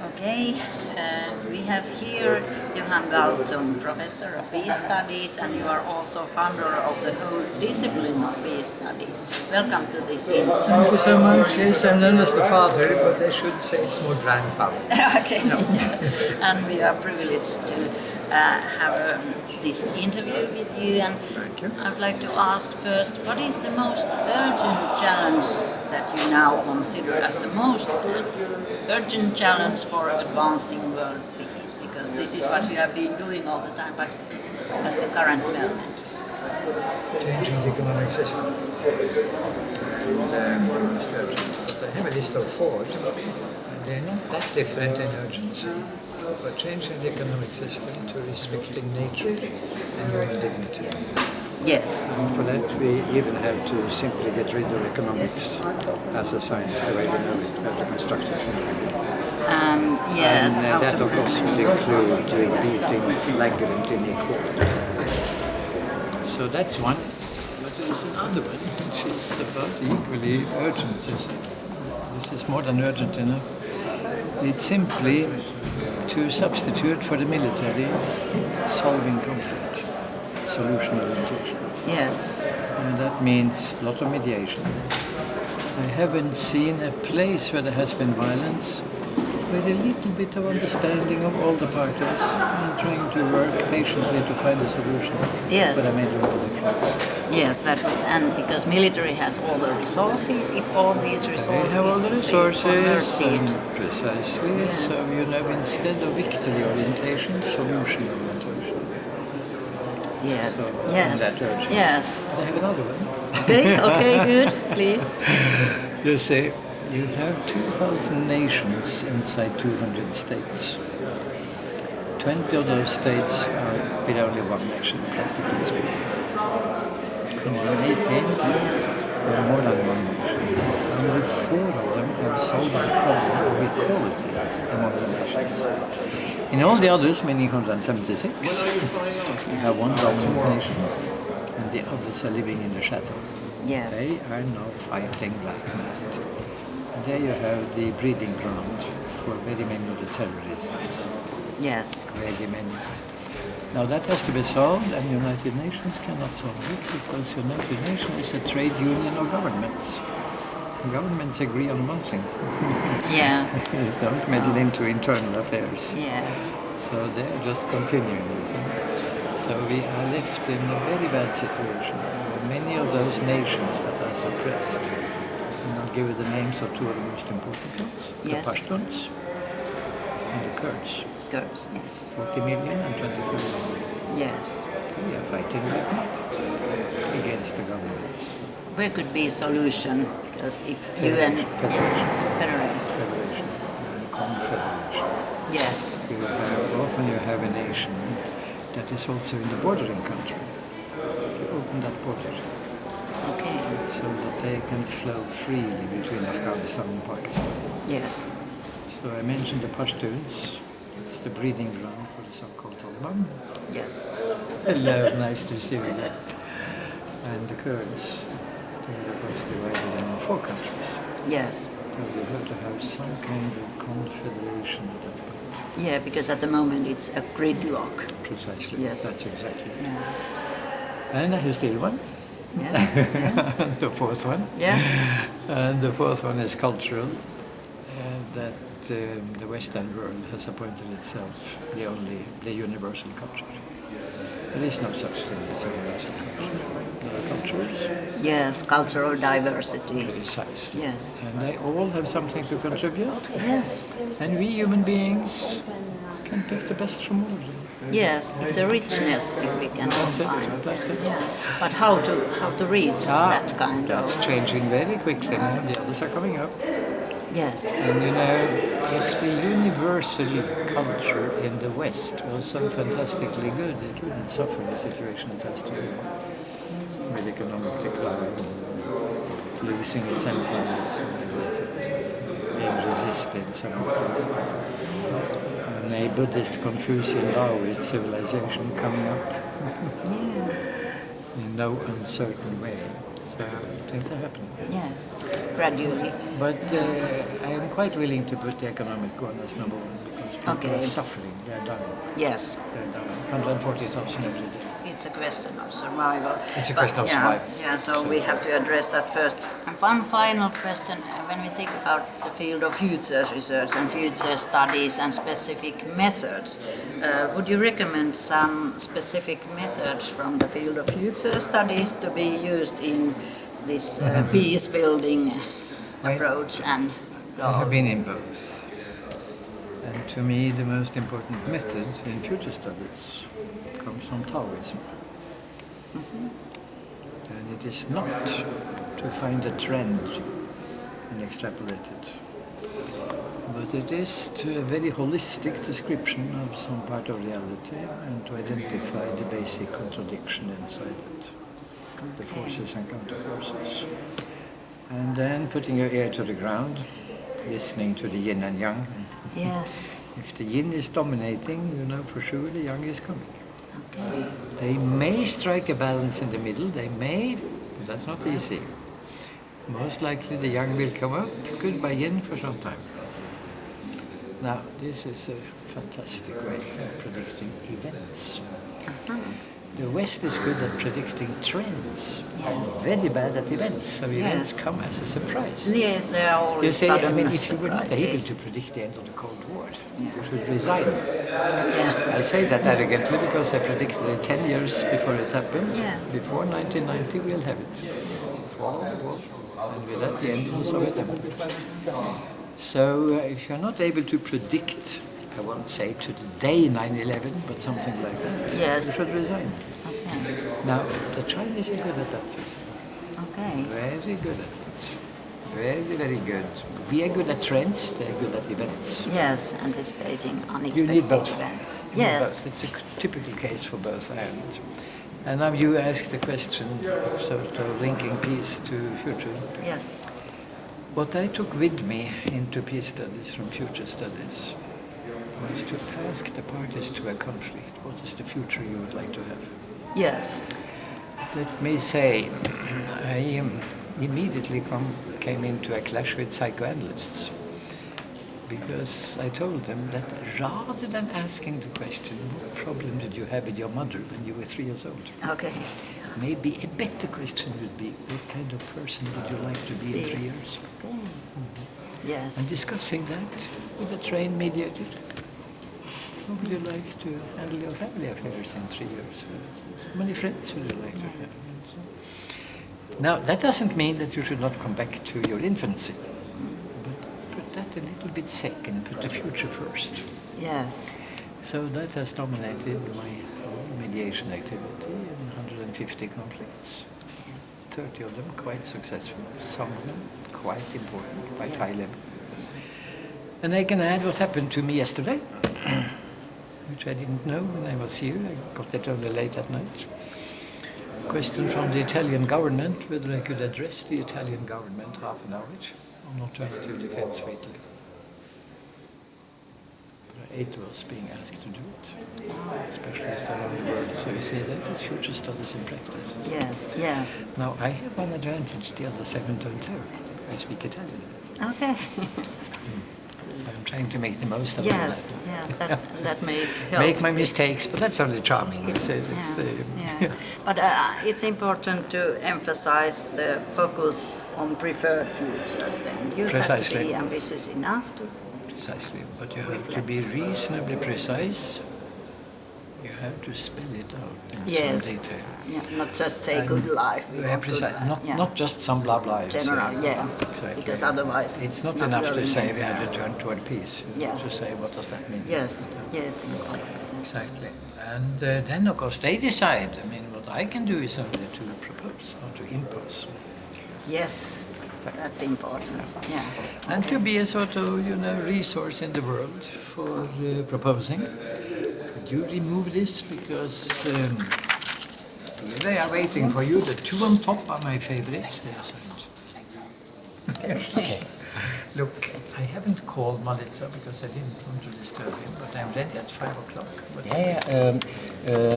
Okay, we have here Johan Galtung, Professor of Peace Studies, and you are also founder of the whole discipline of Peace Studies. Welcome to this interview. Thank you so much. Yes, I'm known as the father, but I should say it's more grandfather. Okay, and we are privileged to have this interview with you. And Thank you. I'd like to ask first, what is the most urgent challenge that you now consider as the most urgent challenge for advancing world peace? Because this is what you have been doing all the time, but at the current moment. Changing the economic system. And most urgent. But I have a list of four. They're not that different in urgency. But changing the economic system to respecting nature and human dignity. Yes. And for that we even have to simply get rid of economics as a science, the way we know it, how to construct it from the beginning. Yes. And that of course would include beating flagrant inequality. So that's one. But there is another one which is about equally urgent. This is more than urgent enough. It's simply to substitute for the military solving conflict, solution orientation. Yes. And that means a lot of mediation. I haven't seen a place where there has been violence, with a little bit of understanding of all the parties and trying to work patiently to find a solution. Yes. But I made all the difference. Yes, that was, and because military has all the resources, if all these resources They have all the would be resources, converted. precisely. Yes. So you know, instead of victory orientation, solution orientation. Yes, So, yes, that urgent. yes. I have another one. Okay, good, please. You say you have 2,000 nations inside 200 states. 20 of those states are with only one nation, practically speaking. And in 18, or more than one nation. Only 4 of them have solved the problem of equality among the nations. In all the others, meaning 176, you have one dominant nation, and the others are living in the shadow. Yes. They are now fighting like mad. There you have the breeding ground for very many of the terrorisms. Yes. Very many. Now that has to be solved, and United Nations cannot solve it because United Nations is a trade union of governments. Governments agree on one thing. Yeah. They don't meddle into internal affairs. Yes. So they're just continuing. You see. So we are left in a very bad situation. Many of those nations that are suppressed, and I'll give you the names of 2 of the most important ones, Yes. the Pashtuns and the Kurds. Kurds, yes. 40 million and 24 million. Yes. We are fighting like that against the governments. Where could be a solution? Because if Federation. UN... Yes. Federation. Federation and confederation. Yes. Often you have a nation that is also in the bordering country. You open that border Okay. so that they can flow freely between Afghanistan and Pakistan. Yes. So I mentioned the Pashtuns. It's the breeding ground for the so-called Taliban. Yes. Hello, nice to see you there. And the Kurds, they are of course divided in 4 countries. Yes. So you have to have some kind of confederation at that point. Yeah, because at the moment it's a gridlock. Precisely. Yes. That's exactly it. Yeah. And I have still one. Yes. Yeah. The 4th one. Yeah. And the 4th one is cultural. That the Western world has appointed itself the universal culture. There is no such thing as universal culture. There are cultures. Yes, cultural diversity. Precisely. Yes. And they all have something to contribute. Yes. And we human beings can pick the best from all of them. Yes, it's a richness if we can That's it. combine. That's it. Yeah. But how to reach that kind That's of... changing very quickly now. The others are coming up. Yes. And you know, if the universal culture in the West was so fantastically good, it wouldn't suffer the situation it has today. With economic decline, losing its empires, being resisted in some places. And a Buddhist, Confucian, Taoist civilization coming up. in no uncertain way. So things are happening. Yes, gradually. But I am quite willing to put the economic one as number one because people are suffering. They're dying. Yes. They're dying. 140,000 every day. It's a question of survival. It's a question of survival. Yeah, so we have to address that first. And one final question, when we think about the field of future research and future studies and specific methods, would you recommend some specific methods from the field of future studies to be used in this peace building approach and goal? I have been in both. And to me, the most important method in future studies comes from Taoism. And it is not to find a trend and extrapolate it, but it is to a very holistic description of some part of reality and to identify the basic contradiction inside it, the forces and counterforces. And then putting your ear to the ground, listening to the yin and yang. Yes. If the yin is dominating, you know for sure the yang is coming. Okay. They may strike a balance in the middle, they may, but that's not easy. Most likely the yang will come up, goodbye yin for some time. Now, this is a fantastic way of predicting events. The West is good at predicting trends, and very bad at events, so events come as a surprise. Yes, they are always You see, sudden if you were not able surprises. to predict the end of the Cold War, you should resign. Yeah. I say that arrogantly because I predicted it 10 years before it happened. Yeah. Before 1990 we'll have it. Fall of the war. And with that the end of the Soviet Empire. So if you're not able to predict, I won't say to the day 9/11, but something like that, Yes. you should resign. Okay. Now, the Chinese are good at that. Okay. Very good at it. Very, very good. We are good at trends, they're good at events. Yes, anticipating You unexpected need both. events. You need Yes. both. It's a typical case for both ends. And now you ask the question, sort of linking peace to future. Yes. What I took with me into peace studies from future studies was to ask the parties to a conflict, what is the future you would like to have? Yes. Let me say, I immediately came into a clash with psychoanalysts because I told them that rather than asking the question, what problem did you have with your mother when you were 3 years old? Okay. Maybe a better question would be, what kind of person would you like to be in 3 years? Okay. Yes. And discussing that with a trained mediator. How would you like to handle your family affairs in 3 years? How many friends would you like to have? Now, that doesn't mean that you should not come back to your infancy. But put that a little bit second, put the future first. Yes. So that has dominated my whole mediation activity in 150 conflicts. 30 of them quite successful, some of them quite important, quite high level. And I can add what happened to me yesterday, which I didn't know when I was here. I got it only late at night. Question from the Italian government whether I could address the Italian government half an hour on alternative defense fatally. There are 8 of us being asked to do it, specialists around the world. So you see, that is future studies in practice. Yes. Yes. Now, I have one advantage the other 7 don't have. I speak Italian. Okay. So I'm trying to make the most of Yes. that. Yes. That may help. Make my mistakes, but that's only charming. Yeah. But it's important to emphasize the focus on preferred futures then. You have to Precisely. be ambitious enough to... Precisely, but you have to be reasonably precise. You have to spell it out in some detail. Yeah, not just say good life. We want good Precise. life. Not just some blah blah. General, Exactly. because otherwise it's not enough to really say we have to turn toward peace. You Yeah. have to say what does that mean. Yes. Exactly. And then of course they decide. I mean, what I can do is only to propose, not to impose. Yes, that's important. Yeah. And to be a sort of, resource in the world for proposing. Could you remove this? Because they are waiting for you. The 2 on top are my favorites. They are signed. Okay. Look, I haven't called Malitza because I didn't want to disturb him, but I'm ready at 5 o'clock.